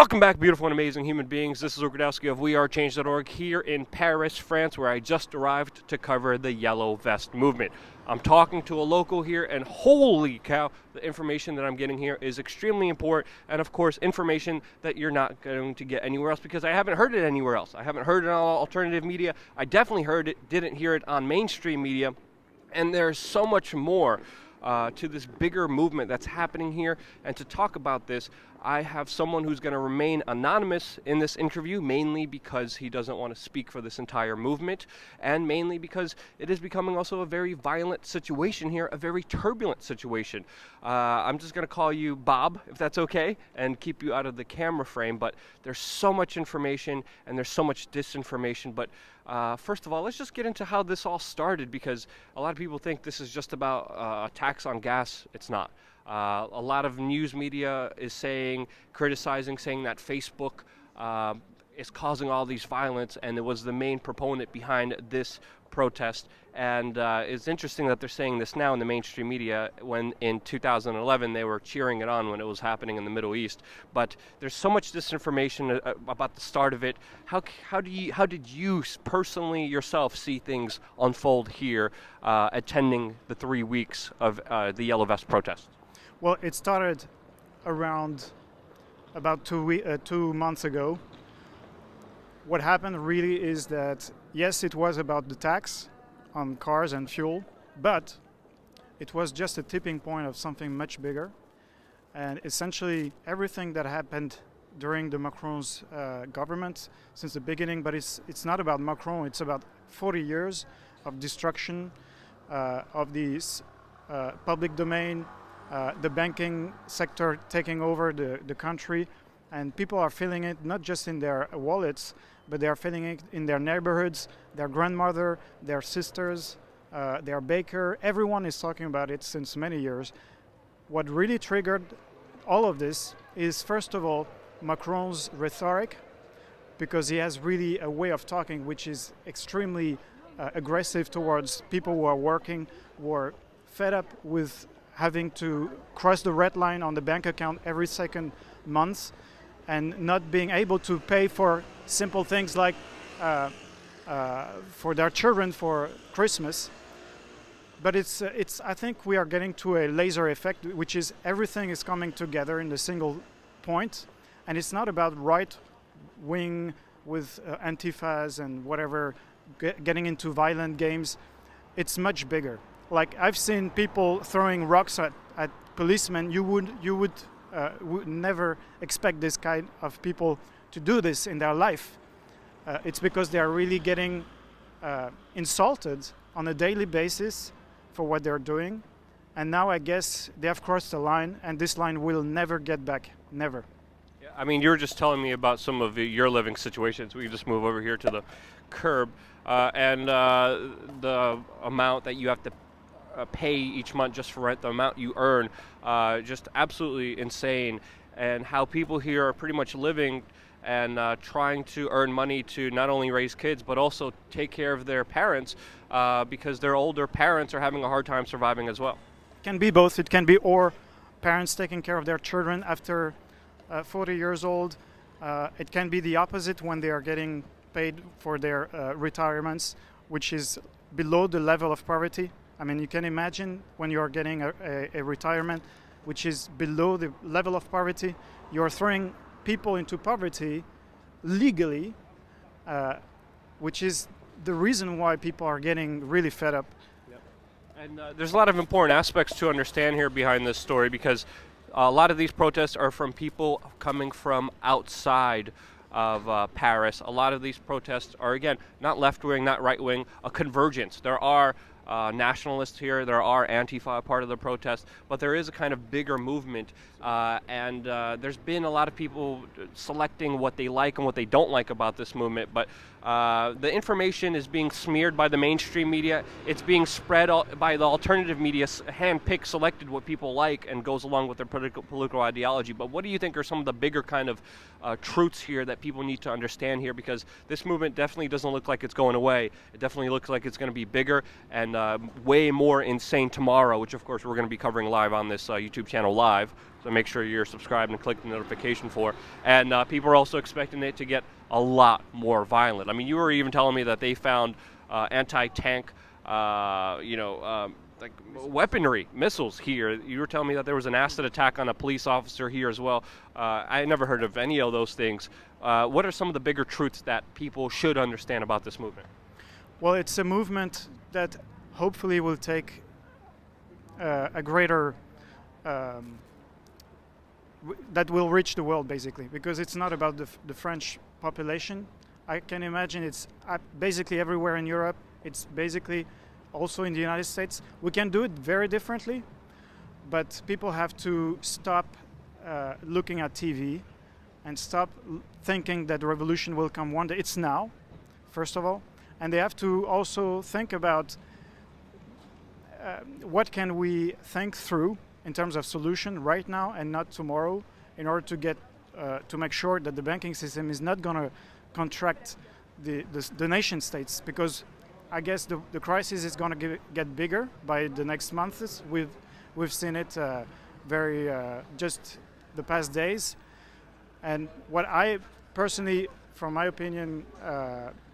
Welcome back, beautiful and amazing human beings. This is Rudkowski of WeAreChange.org here in Paris, France, where I just arrived to cover the Yellow Vest movement. I'm talking to a local here, and holy cow, the information that I'm getting here is extremely important, and of course, information that you're not going to get anywhere else, because I haven't heard it anywhere else. I haven't heard it on alternative media. I definitely didn't hear it on mainstream media, and there's so much more to this bigger movement that's happening here. And to talk about this, I have someone who's going to remain anonymous in this interview, mainly because he doesn't want to speak for this entire movement, and mainly because it is becoming also a very violent situation here, a very turbulent situation. I'm just going to call you Bob, if that's okay, and keep you out of the camera frame, but there's so much information and there's so much disinformation. But first of all, let's just get into how this all started, because a lot of people think this is just about a tax on gas. It's not. A lot of news media is criticizing, saying that Facebook is causing all these violence, and it was the main proponent behind this protest. And it's interesting that they're saying this now in the mainstream media, when in 2011 they were cheering it on when it was happening in the Middle East. But there's so much disinformation about the start of it. How did you personally yourself see things unfold here, attending the 3 weeks of the Yellow Vest protest? Well, it started around about 2 months ago. What happened really is that, yes, it was about the tax on cars and fuel, but it was just a tipping point of something much bigger. And essentially everything that happened during the Macron's government since the beginning, but it's not about Macron, it's about 40 years of destruction of the public domain, the banking sector taking over the country, and people are feeling it not just in their wallets, but they are feeling it in their neighborhoods, their grandmother, their sisters, their baker. Everyone is talking about it since many years. What really triggered all of this is, first of all, Macron's rhetoric, because he has really a way of talking which is extremely aggressive towards people who are working, who are fed up with having to cross the red line on the bank account every second month and not being able to pay for simple things like for their children for Christmas. But I think we are getting to a laser effect, which is everything is coming together in a single point, and it's not about right wing with antifas and whatever getting into violent games. It's much bigger. Like, I've seen people throwing rocks at policemen. You would never expect this kind of people to do this in their life. It's because they are really getting insulted on a daily basis for what they're doing. And now I guess they have crossed the line, and this line will never get back. Never. Yeah, I mean, you were just telling me about some of your living situations. We can just move over here to the curb. And the amount that you have to pay each month just for rent, the amount you earn, just absolutely insane. And how people here are pretty much living and trying to earn money to not only raise kids but also take care of their parents, because their older parents are having a hard time surviving as well. It can be both. It can be or parents taking care of their children after 40 years old. It can be the opposite, when they are getting paid for their retirements, which is below the level of poverty. I mean, you can imagine when you are getting a retirement which is below the level of poverty, you're throwing people into poverty legally, which is the reason why people are getting really fed up. Yep. And there's a lot of important aspects to understand here behind this story, because a lot of these protests are from people coming from outside of Paris. A lot of these protests are, again, not left-wing, not right-wing, a convergence. There are nationalists here, there are Antifa part of the protest, but there is a kind of bigger movement, and there's been a lot of people selecting what they like and what they don't like about this movement. But the information is being smeared by the mainstream media. It's being spread by the alternative media, hand-picked, selected what people like and goes along with their political ideology. But what do you think are some of the bigger kind of truths here that people need to understand here? Because this movement definitely doesn't look like it's going away. It definitely looks like it's going to be bigger, and and way more insane tomorrow, which of course we're going to be covering live on this YouTube channel live. So make sure you're subscribed and click the notification for. And people are also expecting it to get a lot more violent. I mean, you were even telling me that they found anti-tank, like weaponry, missiles here. You were telling me that there was an acid attack on a police officer here as well. I never heard of any of those things. What are some of the bigger truths that people should understand about this movement? Well, it's a movement that hopefully will take a greater, that will reach the world basically, because it's not about the French population. I can imagine it's basically everywhere in Europe. It's basically also in the United States. We can do it very differently, but people have to stop looking at TV and stop thinking that the revolution will come one day. It's now, first of all. And they have to also think about what can we think through in terms of solution right now and not tomorrow, in order to get to make sure that the banking system is not going to contract the nation states, because I guess the crisis is going to get bigger by the next months. We've seen it very just the past days, and what I personally, from my opinion,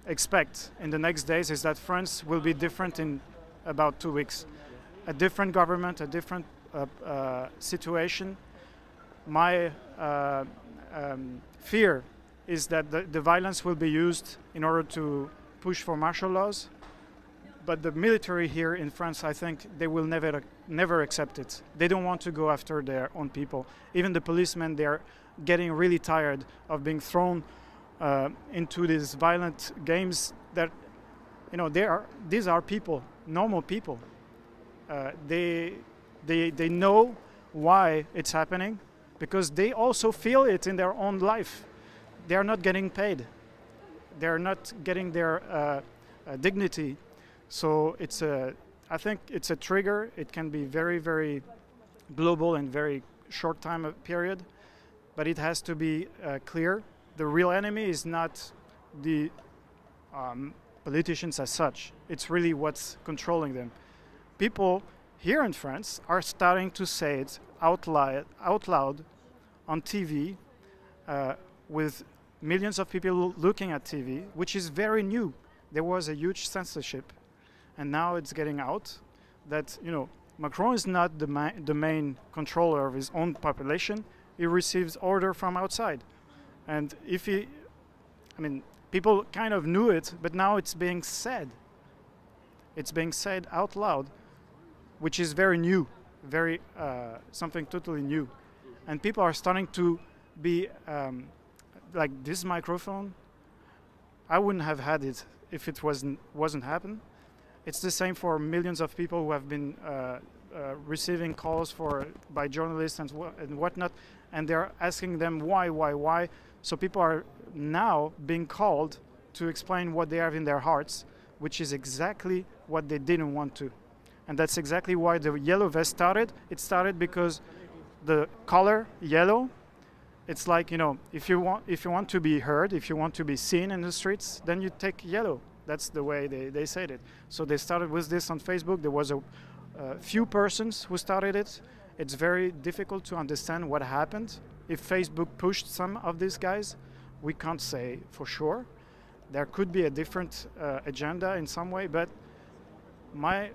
expect in the next days is that France will be different in about 2 weeks. A different government, a different situation. My fear is that the violence will be used in order to push for martial laws, but the military here in France, I think they will never accept it. They don't want to go after their own people. Even the policemen, they're getting really tired of being thrown into these violent games that, you know, these are people, normal people. They know why it's happening, because they also feel it in their own life. They are not getting paid. They're not getting their dignity. So I think it's a trigger. It can be very, very global and very short time period, but it has to be clear. The real enemy is not the politicians as such. It's really what's controlling them. People here in France are starting to say it out loud on TV, with millions of people looking at TV, which is very new. There was a huge censorship, and now it's getting out that, you know, Macron is not the main controller of his own population. He receives order from outside. And if he, I mean, people kind of knew it, but now it's being said. It's being said out loud, which is very new, very something totally new. And people are starting to be like this microphone. I wouldn't have had it if it wasn't happened. It's the same for millions of people who have been receiving calls by journalists and whatnot, and they're asking them why. So people are now being called to explain what they have in their hearts, which is exactly what they didn't want to. And that's exactly why the yellow vest started. It started because the color yellow, it's like, you know, if you want to be heard, if you want to be seen in the streets, then you take yellow. That's the way they said it. So they started with this on Facebook. There was a few persons who started it. It's very difficult to understand what happened. If Facebook pushed some of these guys, we can't say for sure. There could be a different agenda in some way, but my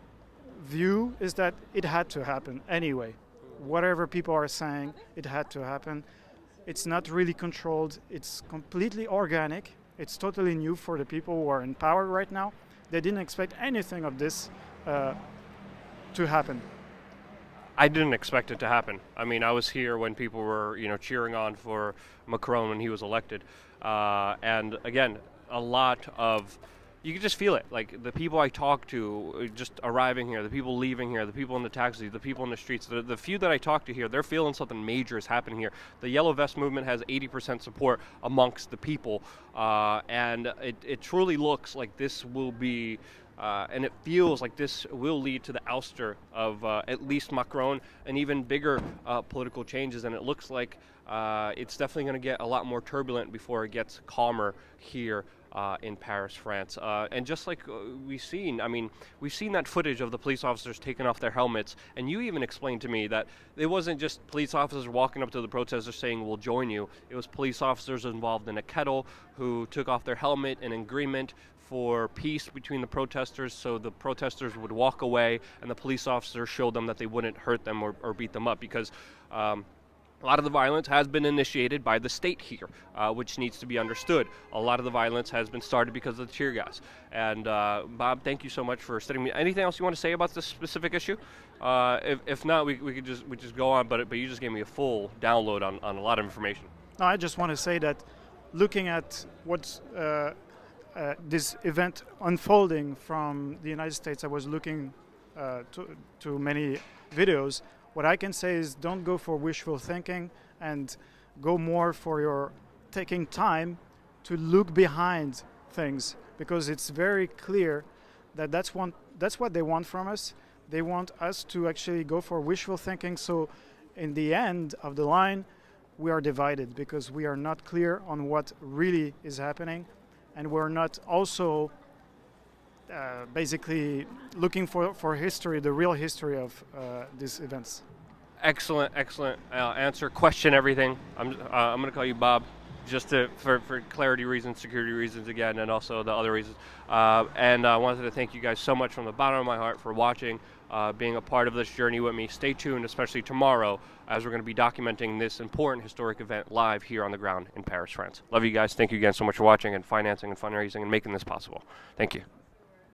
view is that it had to happen anyway. Whatever people are saying, it had to happen. It's not really controlled. It's completely organic. It's totally new for the people who are in power right now. They didn't expect anything of this to happen. I didn't expect it to happen. I mean, I was here when people were, you know, cheering on for Macron when he was elected. And again, a lot of, you can just feel it. Like the people I talk to just arriving here, the people leaving here, the people in the taxis, the people in the streets, the few that I talk to here, they're feeling something major is happening here. The Yellow Vest movement has 80% support amongst the people. And it truly looks like this will be, and it feels like this will lead to the ouster of at least Macron and even bigger political changes. And it looks like it's definitely going to get a lot more turbulent before it gets calmer here in Paris, France. And just like we've seen, I mean, we've seen that footage of the police officers taking off their helmets, and you even explained to me that it wasn't just police officers walking up to the protesters saying, we'll join you. It was police officers involved in a kettle who took off their helmet in agreement for peace between the protesters, so the protesters would walk away and the police officers showed them that they wouldn't hurt them or beat them up, because a lot of the violence has been initiated by the state here, which needs to be understood. A lot of the violence has been started because of the tear gas. And Bob, thank you so much for sitting me. Anything else you want to say about this specific issue? If not, we could just go on. But you just gave me a full download on a lot of information. No, I just want to say that looking at what's this event unfolding from the United States, I was looking to many videos. What I can say is don't go for wishful thinking and go more for your taking time to look behind things, because it's very clear that that's what they want from us. They want us to actually go for wishful thinking, so in the end of the line we are divided because we are not clear on what really is happening, and we're not also basically looking for history, the real history of these events. Excellent answer. Question everything. I'm going to call you Bob, just for clarity reasons, security reasons again, and also the other reasons. And I wanted to thank you guys so much from the bottom of my heart for watching, being a part of this journey with me. Stay tuned, especially tomorrow, as we're going to be documenting this important historic event live here on the ground in Paris, France. Love you guys. Thank you again so much for watching and financing and fundraising and making this possible. Thank you.